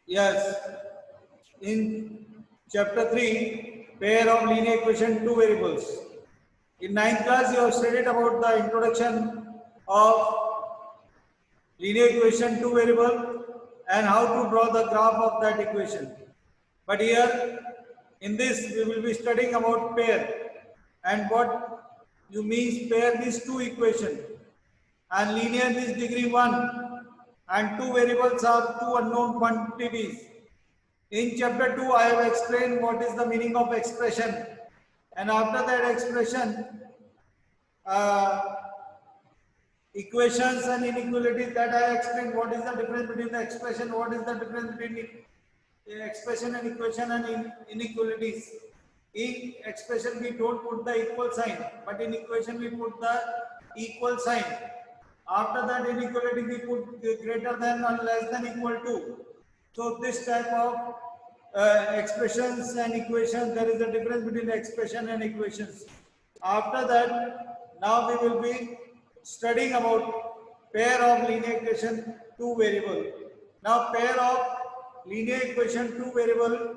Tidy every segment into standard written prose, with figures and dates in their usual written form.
Yes, in chapter 3, pair of linear equation, two variables. In ninth class, you have studied about the introduction of linear equation, two variable, and how to draw the graph of that equation. But here, in this, we will be studying about pair, and what you means pair these two equations, and linear is degree 1, and two variables are two unknown quantities. In chapter 2, I have explained what is the meaning of expression, and after that expression, uh, equations and inequalities, that I explained what is the difference between the expression, what is the difference between expression and equation and inequalities. In expression we don't put the equal sign, but in equation we put the equal sign. After that inequality we put greater than or less than equal to. So this type of expressions and equations, there is a difference between expression and equations. After that, now we will be studying about pair of linear equation two variable. Now pair of linear equation two variable,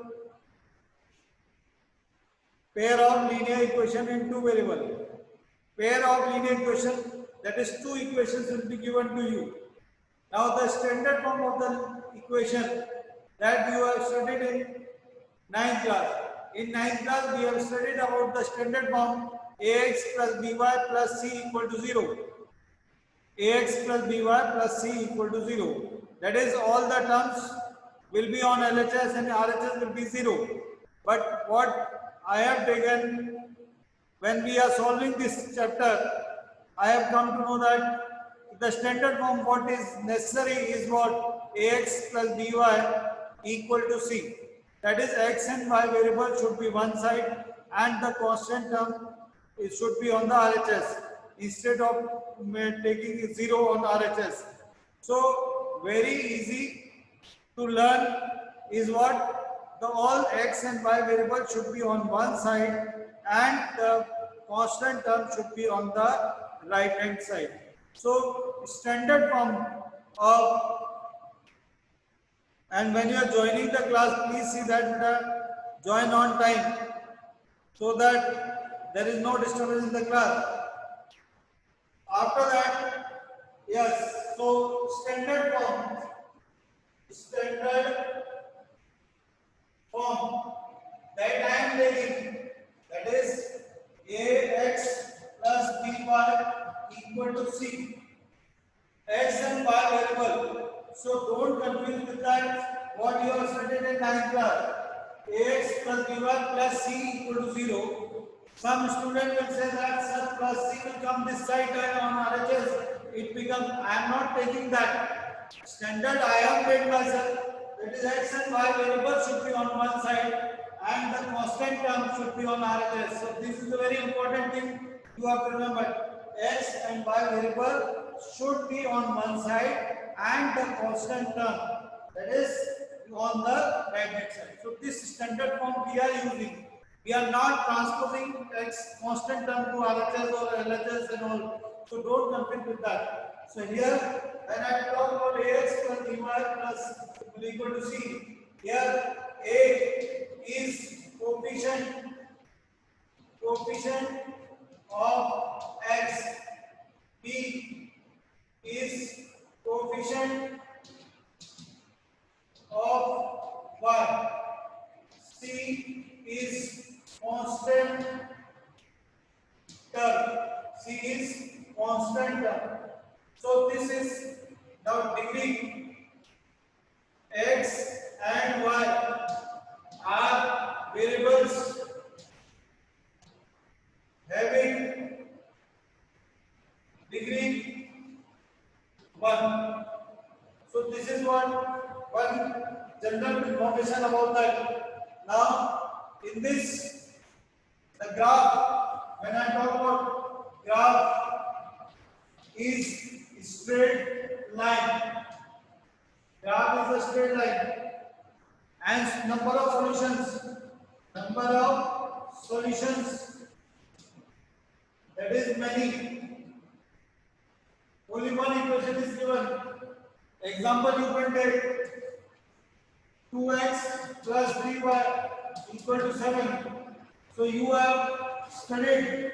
pair of linear equation in two variable. Pair of linear equation, that is two equations will be given to you. Now the standard form of the equation that you have studied in ninth class. In ninth class we have studied about the standard form ax plus by plus c equal to 0. Ax plus by plus c equal to 0. That is, all the terms will be on LHS and RHS will be 0. But what I have taken, when we are solving this chapter, I have come to know that the standard form what is necessary is what ax plus by equal to c. That is, x and y variable should be one side and the constant term it should be on the RHS instead of taking 0 on RHS. So very easy to learn is what the all x and y variable should be on one side and the constant term should be on the right hand side. So standard form of, and when you are joining the class, please see that join on time so that there is no disturbance in the class. After that, yes, so standard form that I am taking, that is ax plus by equal to c. X and y variable. So don't confuse with that what you have studied in ninth class. Ax plus by plus c equal to 0. Some student will say that sir plus c will come this side on RHS. It becomes, I am not taking that. Standard I have made myself. That is, x and y variable should be on one side and the constant term should be on RHS. So this is a very important thing you have to remember. X and y variable should be on one side and the constant term, that is, on the right hand side. So this standard form we are using. We are not transposing x constant term to RHS or LHS and all. So don't confuse with that. So here, when I talk about ax plus by plus equal to c, here a is coefficient of x, b is coefficient of y, c is constant term, c is constant term. So this is the degree. X and y are variables having degree 1. So this is one general information about that. Now in this, the graph, when I talk about graph, is straight line. Graph is a straight line. And number of solutions, that is many. Only one equation is given. Example you can take. 2x plus 3y equal to 7. So you have studied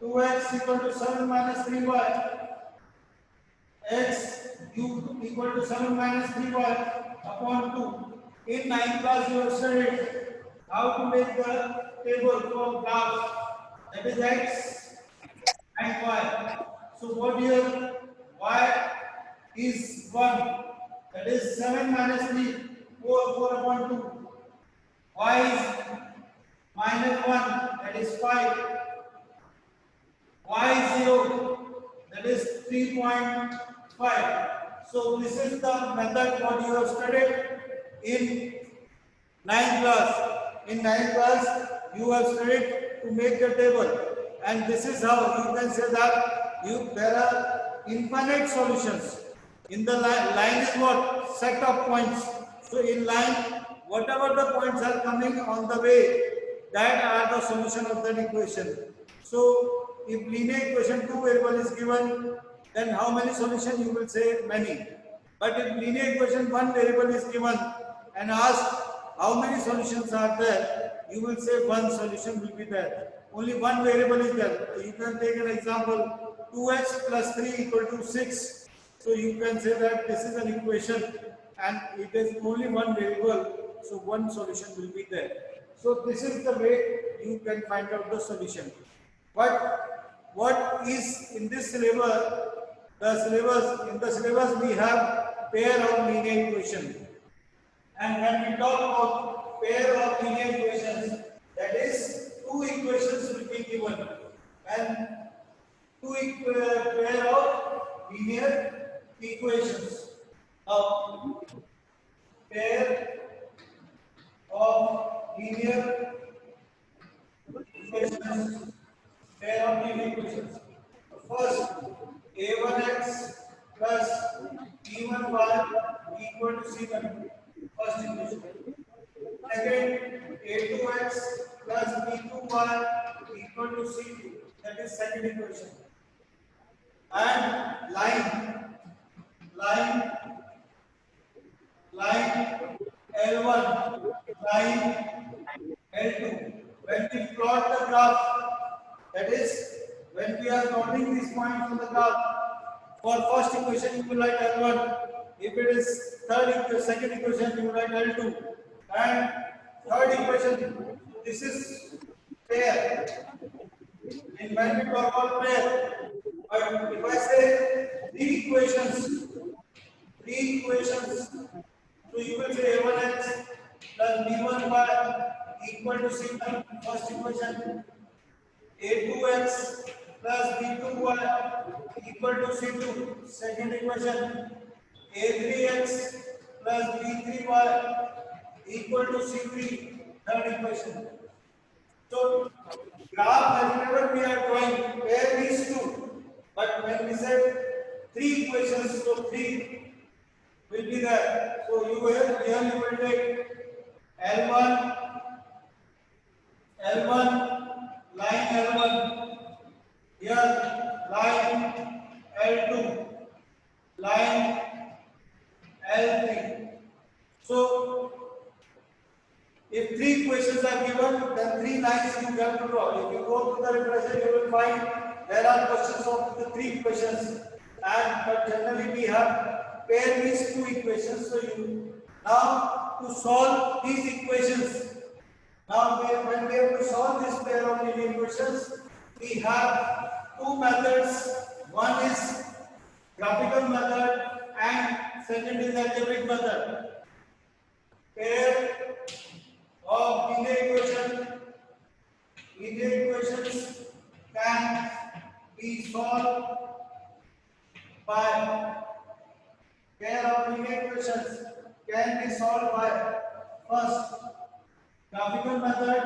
2x equal to 7 minus 3y, x u equal to 7 minus 3y upon 2. In 9th class you have studied how to make the table for graphs, that is x and y. So what here, y is 1, that is 7 minus 3, 4 upon 2. Y is minus 1, that is 5. Y is 0, that is 3.5. So this is the method what you have studied in 9th class. In 9th class, you have studied to make the table, and this is how you can say that there are infinite solutions. In the line is what? Set of points. So in line, whatever the points are coming on the way, that are the solution of that equation. So if linear equation 2 variable is given, then how many solutions you will say? Many. But if linear equation 1 variable is given and asked how many solutions are there, you will say one solution will be there. Only one variable is there. You can take an example, 2x plus 3 equal to 6. So you can say that this is an equation and it is only one variable, so one solution will be there. So this is the way you can find out the solution. But what is in this syllabus? In the syllabus we have pair of linear equations. And when we talk about pair of linear equations, that is two equations will be given, and pair of linear equations. Now, pair of linear equations. Pair of linear equations. First, a1x plus b1y equal to c1. First equation. Second, a2x plus b2y equal to c2. That is second equation. And line L1, line L2. When we plot the graph, that is, when we are plotting these points on the graph, for first equation you will write L1. If it is second equation you will write L2. And third equation, this is pair. And when we talk about pair, but if I say three equations, so you will say a1x plus b1y equal to c1, first equation. a2x plus b2y equal to c2, second equation. a3x plus b3y equal to c3, third equation. So graph, whenever we are drawing, pair these two, but when we said three equations, so three will be there. So here you will take L1, line L1, here line L2, line L3. So if three equations are given, then three lines you have to draw. If you go to the refresher, you will find there are questions of the three equations, but generally we have pair these two equations. So now to solve these equations, when we have to solve this pair of linear equations, we have two methods. One is graphical method and second is algebraic method. Pair of linear equations can be solved by pair of linear equations can be solved by first graphical method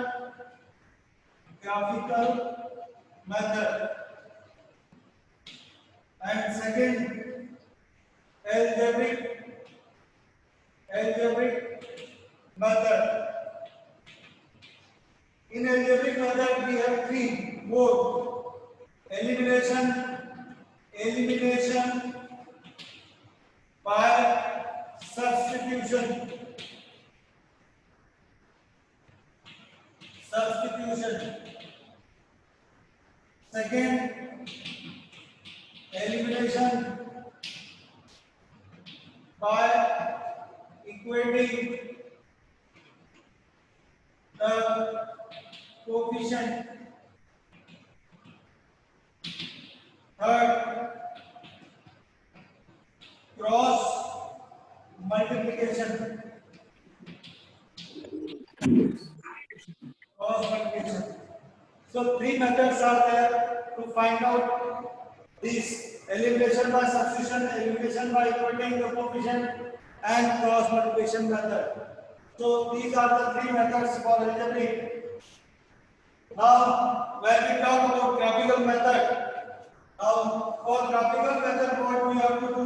and second algebraic method. In algebraic method, we have three more: elimination by substitution, by equating the coefficient. Third, cross multiplication. Cross multiplication. So three methods are there to find out this: elimination by substitution, elimination by equating the coefficient, and cross multiplication method. So these are the three methods for algebraic. Now, when we talk about graphical method, now for graphical method, what we have to do?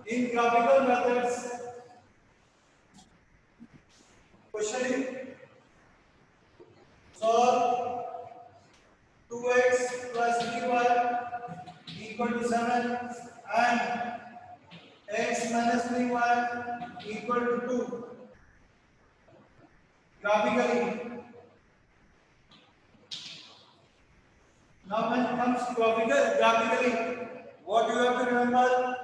In graphical methods, question solve 2x plus 3y equal to 7 and x minus 3y equal to 2. Graphically. Now when it comes to graphically, what you have to remember,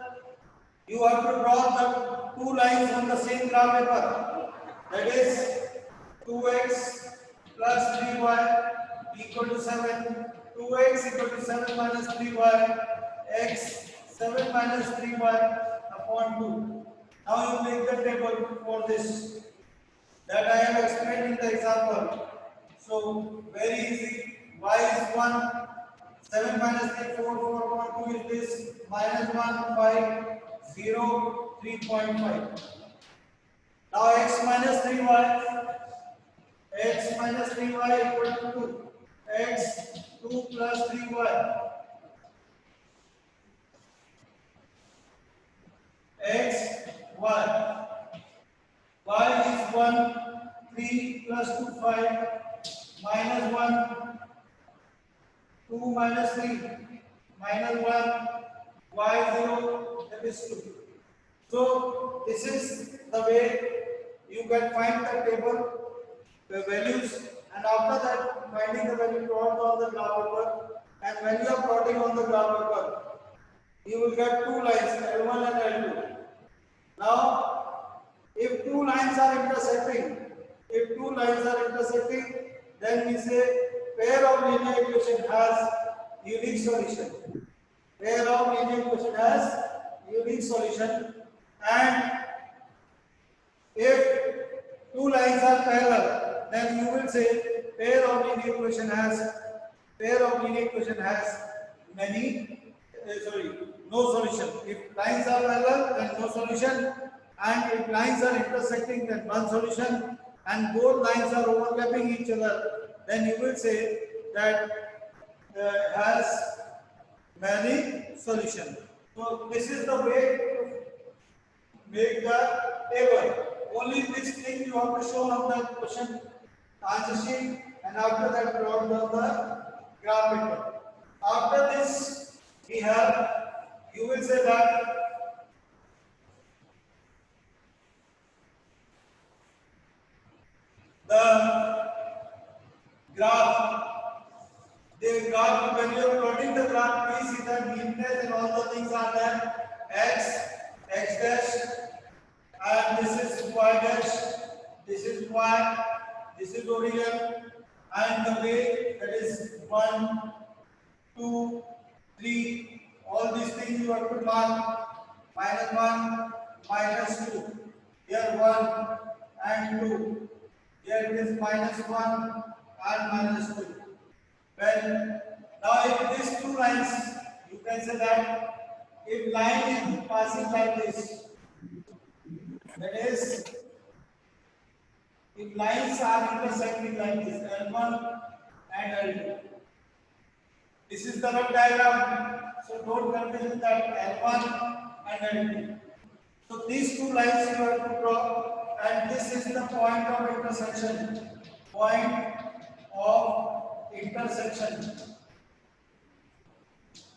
you have to draw the two lines on the same graph paper. That is 2x plus 3y equal to 7. 2x equal to 7 minus 3y. X 7 minus 3y upon 2. Now you make the table for this that I have explained in the example. So very easy. Y is 1. 7 minus 3, 4, 4 upon 2 is this. Minus 1, 5, 0, 3.5. Now x minus 3y. X minus 3y equal to 2. X 2 plus 3y. X y. Y is 1. 3 plus 2 5. Minus 1. 2 minus 3. Minus 1. Y 0. That is 2. So this is the way you can find the table, the values, and after that finding the value plot on the graph paper, and when you are plotting on the graph paper, you will get two lines, L1 and L2. Now, if two lines are intersecting, then we say pair of linear equation has unique solution. Pair of linear equation has unique solution, and if two lines are parallel, then you will say pair of linear equation has no solution. If lines are parallel, then no solution, and if lines are intersecting, then one solution, and both lines are overlapping each other, then you will say that has many solutions. So this is the way to make the table. Only this thing you have to show on the question answer sheet, and after that plot on the graph paper. After this, you will say that the graph, when you are plotting the graph, please see that neatness and all the things are there. X dash, and this is y dash, this is y, this is origin, and the way, that is 1, 2, 3, all these things you have to mark. Minus 1, minus 2, here 1 and 2, here it is minus 1 and minus 2. Well, now if these two lines, you can say that if line is passing like this, that is, if lines are intersecting like this, L1 and L2. This is the rough diagram, so don't confuse that L1 and L2. So these two lines you have to draw, and this is the point of intersection. Point of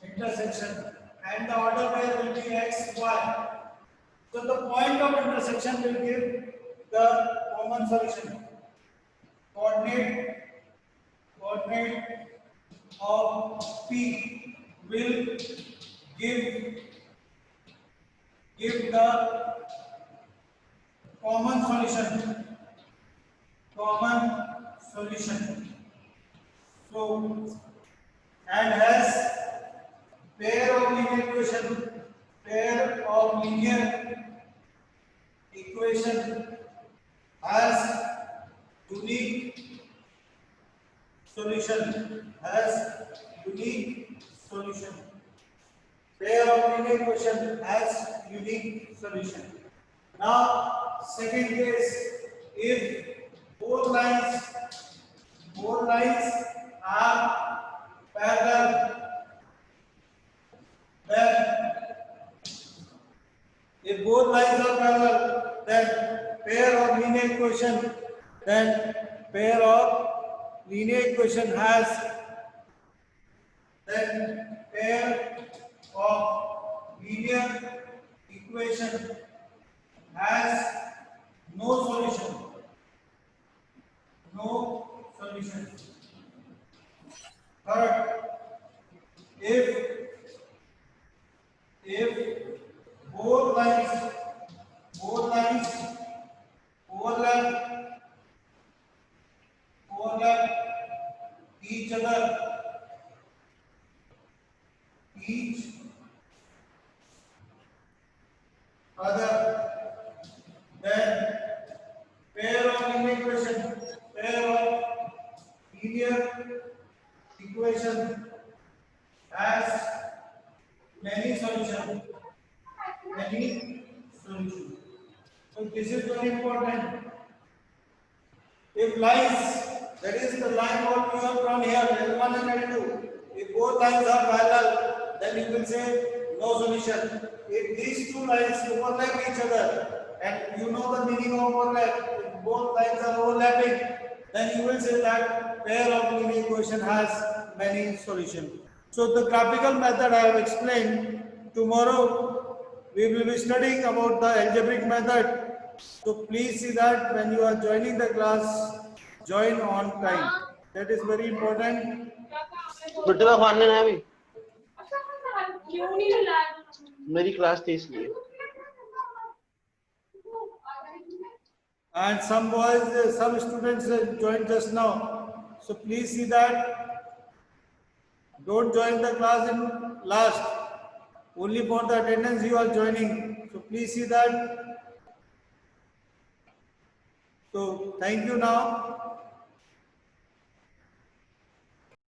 intersection. And the order pair will be x, y. So the point of intersection will give the common solution. Coordinate of P will give give the common solution. So, and has pair of linear equation has unique solution. Pair of linear equation has unique solution. Now, second case, if both lines are parallel, then if both lines are parallel, then pair of linear equation, has pair of linear equation has no solution. Third, if both lines overlap each other, then pair of linear equation has many solutions. So this is very important. If lines, that is the line what we have drawn here, L1 and L2, if both lines are parallel, then you will say no solution. If these two lines overlap each other, and you know the meaning of overlap, if both lines are overlapping, then you will say that pair of linear equation has many solutions. So the graphical method I have explained. Tomorrow we will be studying about the algebraic method. So please see that when you are joining the class, join on time. That is very important. प्रतिभा खान ने अभी मेरी class थी इसलिए. And some boys, some students joined just now. So please see that. Don't join the class in last. Only for the attendance you are joining. So please see that. So thank you now.